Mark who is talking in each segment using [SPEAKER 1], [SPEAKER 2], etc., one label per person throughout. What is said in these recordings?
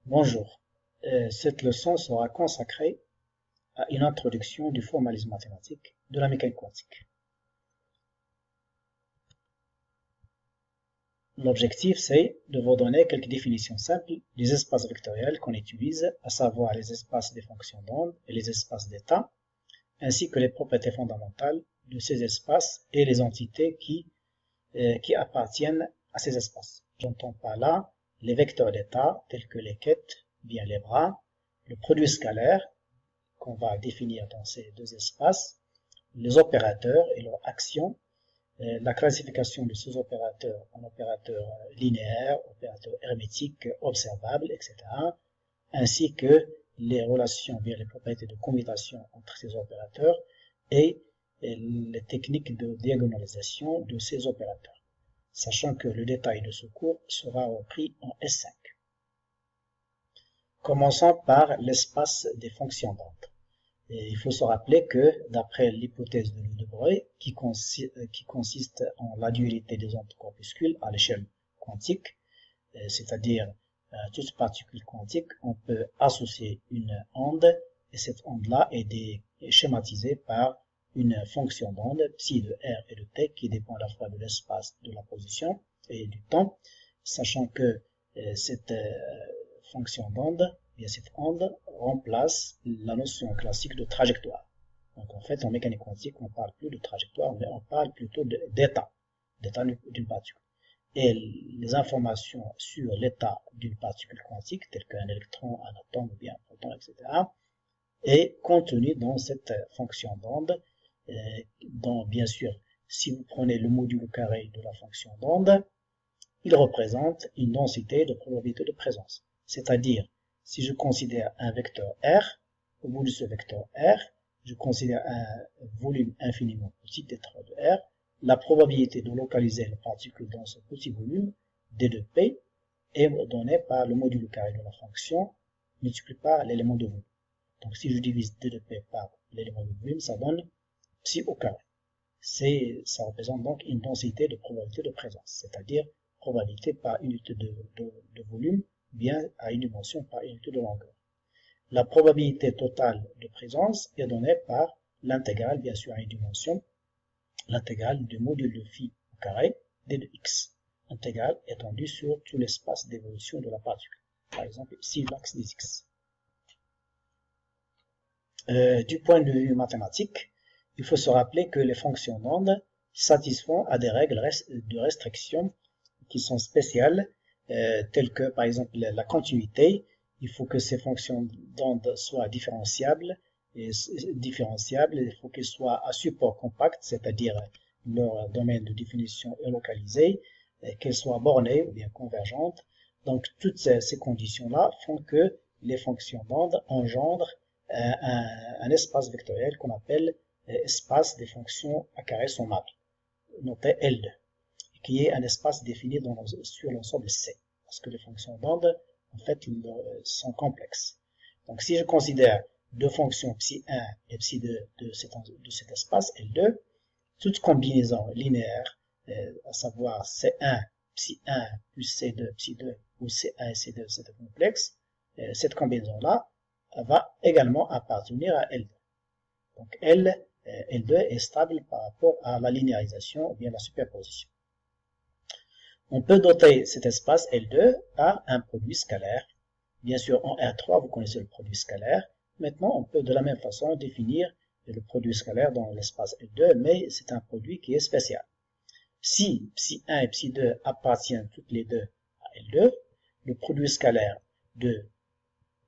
[SPEAKER 1] Bonjour. Cette leçon sera consacrée à une introduction du formalisme mathématique de la mécanique quantique. L'objectif, c'est de vous donner quelques définitions simples des espaces vectoriels qu'on utilise, à savoir les espaces des fonctions d'onde et les espaces d'état, ainsi que les propriétés fondamentales de ces espaces et les entités qui appartiennent à ces espaces. J'entends par là les vecteurs d'état tels que les quêtes, bien les bras, le produit scalaire qu'on va définir dans ces deux espaces, les opérateurs et leurs actions, la classification de ces opérateurs en opérateurs linéaires, opérateurs hermétiques, observables, etc., ainsi que les relations, bien les propriétés de commutation entre ces opérateurs et les techniques de diagonalisation de ces opérateurs, sachant que le détail de ce cours sera repris en S5. Commençons par l'espace des fonctions d'onde. Il faut se rappeler que, d'après l'hypothèse de De Broglie, qui consiste en la dualité des ondes corpuscules à l'échelle quantique, c'est-à-dire toute particule quantique, on peut associer une onde, et cette onde-là est schématisée par une fonction d'onde, psi de R et de T, qui dépend à la fois de l'espace, de la position et du temps, sachant que cette fonction d'onde, bien cette onde remplace la notion classique de trajectoire. Donc en fait, en mécanique quantique, on ne parle plus de trajectoire, mais on parle plutôt d'état d'une particule. Et les informations sur l'état d'une particule quantique, telles qu'un électron, un atome ou bien un proton, etc., est contenue dans cette fonction d'onde, dont bien sûr, si vous prenez le module carré de la fonction d'onde, il représente une densité de probabilité de présence. C'est-à-dire, si je considère un vecteur R, au bout de ce vecteur R, je considère un volume infiniment petit d'être de R, la probabilité de localiser la particule dans ce petit volume, d de P, est donnée par le module carré de la fonction multiplié par l'élément de volume. Donc si je divise d de P par l'élément de volume, ça donne psi au carré. Ça représente donc une densité de probabilité de présence, c'est-à-dire probabilité par unité de volume, bien à une dimension par unité de longueur. La probabilité totale de présence est donnée par l'intégrale, bien sûr à une dimension, l'intégrale du module de phi au carré d de x, intégrale étendue sur tout l'espace d'évolution de la particule, par exemple ici l'axe des x. Du point de vue mathématique, il faut se rappeler que les fonctions d'onde satisfont à des règles de restriction qui sont spéciales, telles que par exemple la continuité. Il faut que ces fonctions d'onde soient différenciables, il faut qu'elles soient à support compact, c'est-à-dire leur domaine de définition est localisé, qu'elles soient bornées ou bien convergentes. Donc toutes ces conditions-là font que les fonctions d'onde engendrent un espace vectoriel qu'on appelle espace des fonctions à carré sommables, noté L2, qui est un espace défini sur l'ensemble C, parce que les fonctions d'onde, en fait, sont complexes. Donc si je considère deux fonctions ψ1 et ψ2 de cet espace L2, toute combinaison linéaire, à savoir C1, ψ1 plus C2, ψ2, ou C1 et C2, c'est complexe, cette combinaison-là va également appartenir à L2. Donc L2 est stable par rapport à la linéarisation ou bien la superposition. On peut doter cet espace L2 par un produit scalaire. Bien sûr, en R3, vous connaissez le produit scalaire. Maintenant, on peut de la même façon définir le produit scalaire dans l'espace L2, mais c'est un produit qui est spécial. Si ψ1 et ψ2 appartiennent toutes les deux à L2, le produit scalaire de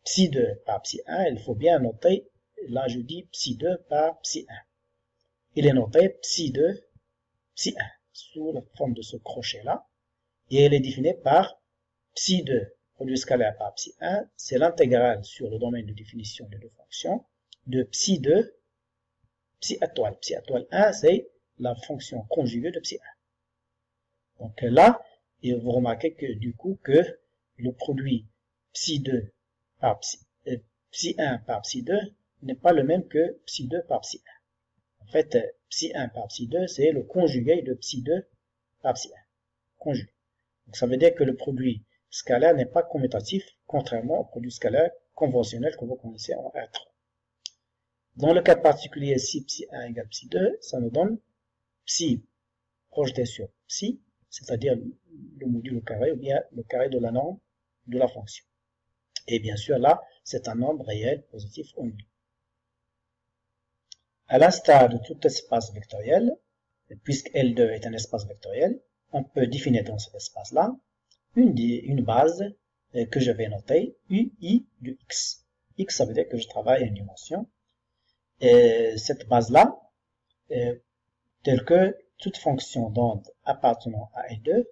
[SPEAKER 1] ψ2 par ψ1, il faut bien noter, là je dis ψ2 par ψ1. Il est noté ψ2, ψ1, sous la forme de ce crochet-là, et elle est définie par ψ2, produit scalaire par ψ1, c'est l'intégrale sur le domaine de définition des deux fonctions, de ψ2, ψ étoile. Ψ étoile 1, c'est la fonction conjuguée de ψ1. Donc là, et vous remarquez que du coup que le produit ψ2 par ψ1 par ψ2 n'est pas le même que ψ2 par ψ1. En fait, ψ1 par ψ2, c'est le conjugué de ψ2 par ψ1. Conjugué. Donc ça veut dire que le produit scalaire n'est pas commutatif, contrairement au produit scalaire conventionnel que vous connaissez en R3. Dans le cas particulier, si psi 1 égale psi 2, ça nous donne psi projeté sur psi, c'est-à-dire le module au carré ou bien le carré de la norme de la fonction. Et bien sûr, là, c'est un nombre réel positif ou nul. À l'instar de tout espace vectoriel, puisque L2 est un espace vectoriel, on peut définir dans cet espace-là une base que je vais noter, UI de X. X, ça veut dire que je travaille à une dimension. Et cette base-là, telle que toute fonction d'onde appartenant à L2,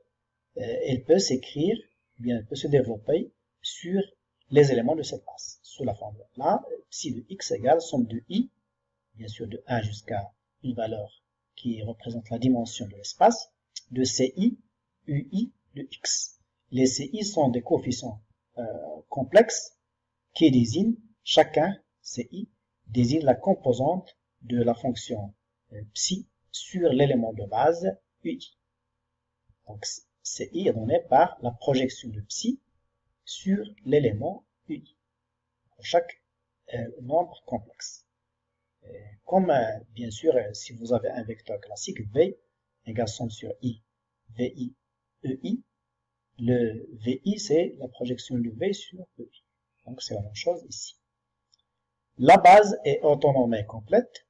[SPEAKER 1] elle peut s'écrire, bien elle peut se développer sur les éléments de cette base, sous la forme là, psi de X égale somme de I, bien sûr de 1 jusqu'à une valeur qui représente la dimension de l'espace, de CI, UI de X. Les CI sont des coefficients complexes qui désignent, chacun CI désigne la composante de la fonction psi sur l'élément de base UI. Donc CI est donné par la projection de psi sur l'élément UI pour chaque nombre complexe. Comme bien sûr, si vous avez un vecteur classique V égale somme sur I, VI, EI, le VI c'est la projection de V sur EI. Donc c'est la même chose ici. La base est orthonormée complète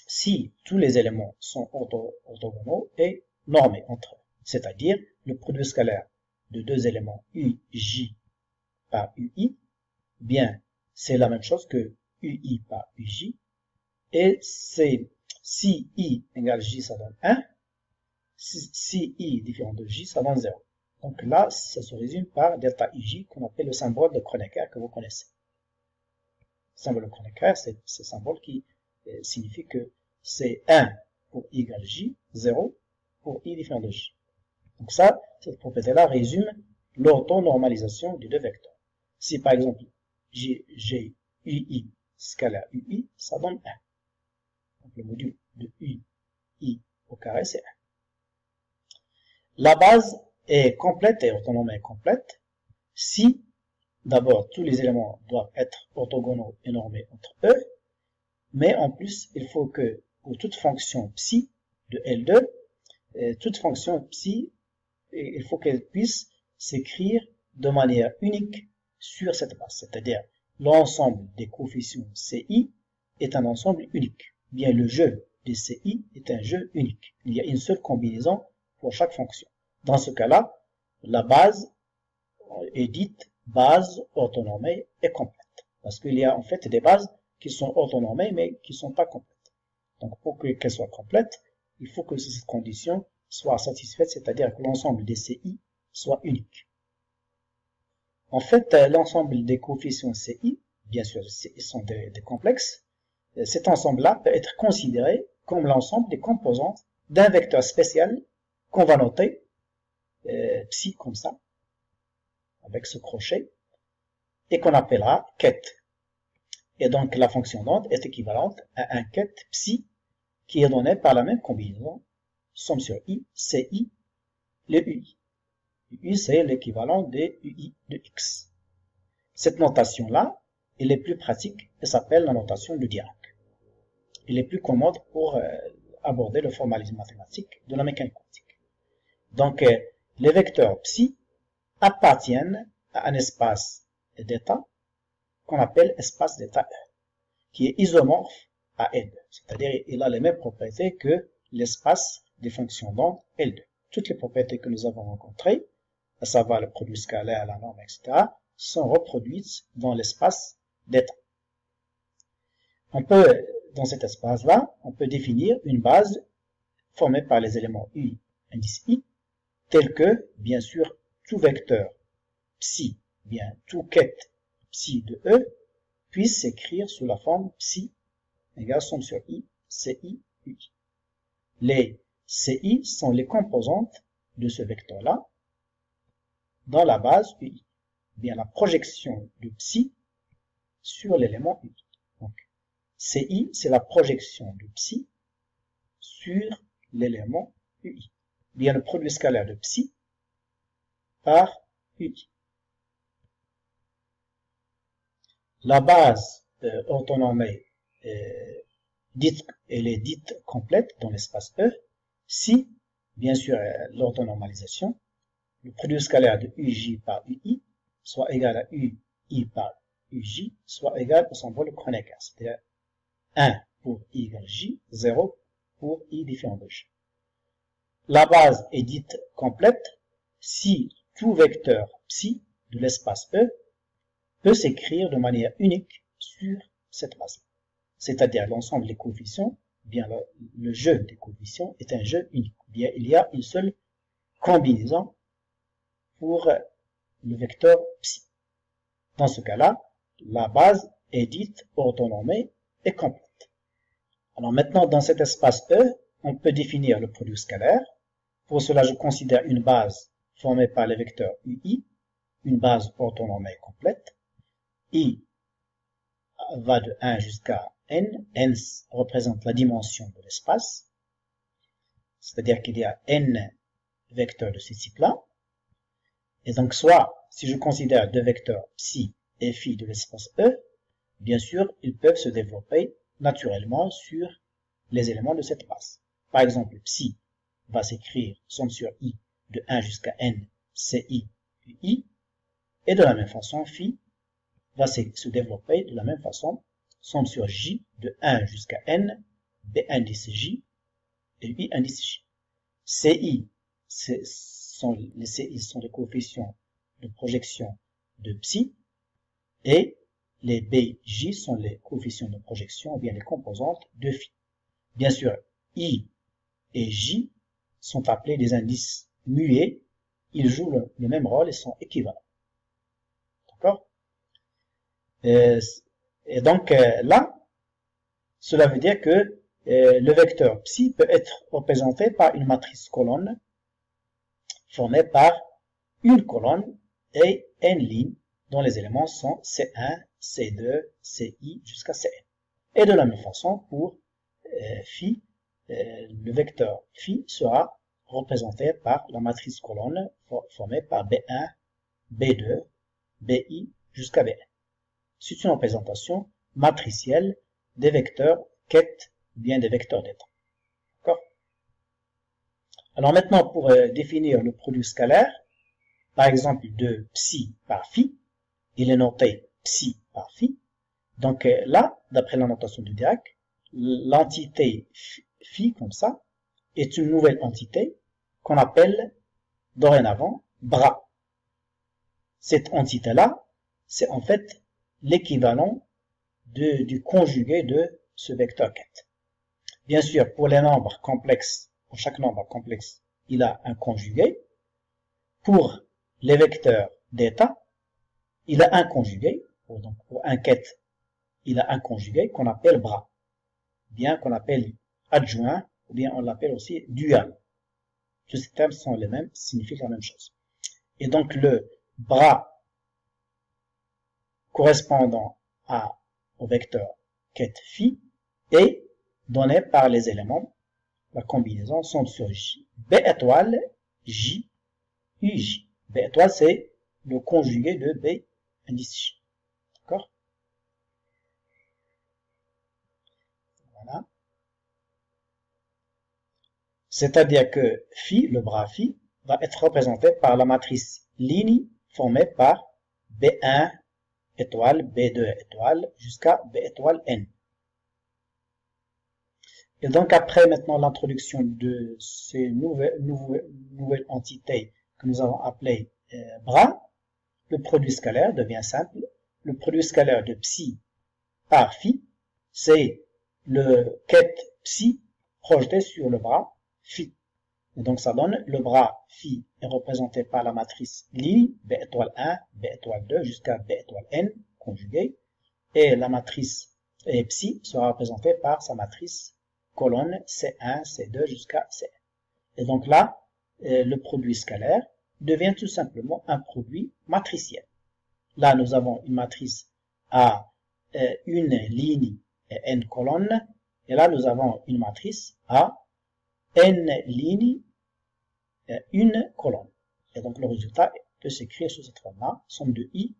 [SPEAKER 1] si tous les éléments sont orthogonaux et normés entre eux. C'est-à-dire le produit scalaire de deux éléments UJ par UI, bien c'est la même chose que UI par UJ, et c'est si I égale J ça donne 1, si I différent de J ça donne 0. Donc là, ça se résume par delta IJ qu'on appelle le symbole de Kronecker que vous connaissez. Le symbole de Kronecker, c'est ce symbole qui signifie que c'est 1 pour I égale J, 0 pour I différent de J. Donc ça, cette propriété-là résume l'orthonormalisation des deux vecteurs. Si par exemple, j'ai UI scalaire UI, ça donne 1. Donc le module de UI au carré, c'est 1. La base est complète et orthonormée complète si, d'abord, tous les éléments doivent être orthogonaux et normés entre eux, mais en plus, il faut que pour toute fonction psi de L2, toute fonction psi, il faut qu'elle puisse s'écrire de manière unique sur cette base, c'est-à-dire l'ensemble des coefficients CI est un ensemble unique. Bien, le jeu des CI est un jeu unique. Il y a une seule combinaison pour chaque fonction. Dans ce cas-là, la base est dite base orthonormée et complète. Parce qu'il y a en fait des bases qui sont orthonormées mais qui ne sont pas complètes. Donc pour qu'elles soient complètes, il faut que cette condition soit satisfaite, c'est-à-dire que l'ensemble des CI soit unique. En fait, l'ensemble des coefficients CI, bien sûr, ils sont des complexes. Cet ensemble-là peut être considéré comme l'ensemble des composantes d'un vecteur spécial qu'on va noter psi comme ça, avec ce crochet, et qu'on appellera ket. Et donc la fonction d'onde est équivalente à un ket psi qui est donné par la même combinaison, somme sur I, CI, le UI. UI c'est l'équivalent des UI de X. Cette notation-là, elle est plus pratique et s'appelle la notation de Dirac. Elle est plus commode pour aborder le formalisme mathématique de la mécanique quantique. Donc, les vecteurs psi appartiennent à un espace d'état qu'on appelle espace d'état E, qui est isomorphe à L2, c'est-à-dire il a les mêmes propriétés que l'espace des fonctions d'onde L2. Toutes les propriétés que nous avons rencontrées, à savoir le produit scalaire, la norme, etc., sont reproduites dans l'espace d'état. On peut, dans cet espace-là, on peut définir une base formée par les éléments UI, indice I, tel que, bien sûr, tout vecteur psi, bien tout ket psi de E, puisse s'écrire sous la forme psi égale somme sur I, CI, UI. Les CI sont les composantes de ce vecteur-là dans la base UI. Bien la projection de psi sur l'élément UI. Donc, CI, c'est la projection de psi sur l'élément UI. Bien le produit scalaire de psi par UI. La base orthonormée elle est dite complète dans l'espace E si, bien sûr, l'orthonormalisation, le produit scalaire de UJ par UI soit égal à UI par UJ soit égal au symbole Kronecker, c'est-à-dire 1 pour I égale J, 0 pour I différent de J. La base est dite complète si tout vecteur psi de l'espace E peut s'écrire de manière unique sur cette base, c'est-à-dire l'ensemble des coefficients, bien le jeu des coefficients est un jeu unique, bien il y a une seule combinaison pour le vecteur psi. Dans ce cas-là, la base est dite orthonormée et complète. Alors maintenant, dans cet espace E, on peut définir le produit scalaire. Pour cela, je considère une base formée par les vecteurs UI, une base orthonormée complète. I va de 1 jusqu'à n. N représente la dimension de l'espace. C'est-à-dire qu'il y a n vecteurs de ce type-là. Et donc, soit, si je considère deux vecteurs psi et phi de l'espace E, bien sûr, ils peuvent se développer naturellement sur les éléments de cette base. Par exemple, psi va s'écrire somme sur I de 1 jusqu'à n, CI, UI, et de la même façon, phi va se développer de la même façon, somme sur J de 1 jusqu'à n, B indice J, et UI indice J. CI, les CI sont les coefficients de projection de psi, et les BJ sont les coefficients de projection, ou bien les composantes de phi. Bien sûr, I et J sont appelés des indices muets, ils jouent le même rôle et sont équivalents. D'accord? Et donc là, cela veut dire que le vecteur psi peut être représenté par une matrice colonne formée par une colonne et n lignes dont les éléments sont C1, C2, Ci jusqu'à Cn. Et de la même façon, pour phi, le vecteur phi sera représenté par la matrice colonne formée par B1, B2, Bi jusqu'à Bn. C'est une représentation matricielle des vecteurs ket, bien des vecteurs d'état. D'accord? Alors maintenant, pour définir le produit scalaire, par exemple de psi par phi, il est noté psi par phi. Donc là, d'après la notation de Dirac, l'entité phi, comme ça, est une nouvelle entité qu'on appelle dorénavant bras. Cette entité-là, c'est en fait l'équivalent du conjugué de ce vecteur ket. Bien sûr, pour les nombres complexes, pour chaque nombre complexe, il a un conjugué. Pour les vecteurs d'état, il a un conjugué. Donc pour un ket, il a un conjugué qu'on appelle bras, bien qu'on appelle adjoint, ou bien on l'appelle aussi dual. Tous ces termes sont les mêmes, signifient la même chose. Et donc le bras correspondant au vecteur ket phi est donné par les éléments, la combinaison somme sur J, B étoile, J, UJ. B étoile, c'est le conjugué de B indice J. D'accord? Voilà. C'est-à-dire que phi, le bras phi, va être représenté par la matrice ligne formée par B1 étoile, B2 étoile, jusqu'à B étoile N. Et donc après maintenant l'introduction de ces nouvelles entités que nous avons appelées bras, le produit scalaire devient simple. Le produit scalaire de psi par phi, c'est le ket psi projeté sur le bras phi. Et donc ça donne le bras phi est représenté par la matrice ligne B étoile 1, B étoile 2 jusqu'à B étoile N conjuguée. Et la matrice psi sera représentée par sa matrice colonne C1, C2 jusqu'à Cn. Et donc là, le produit scalaire devient tout simplement un produit matriciel. Là, nous avons une matrice à une ligne et n colonnes. Et là, nous avons une matrice à n lignes et une colonne. Et donc, le résultat peut s'écrire sous cette forme-là, somme de I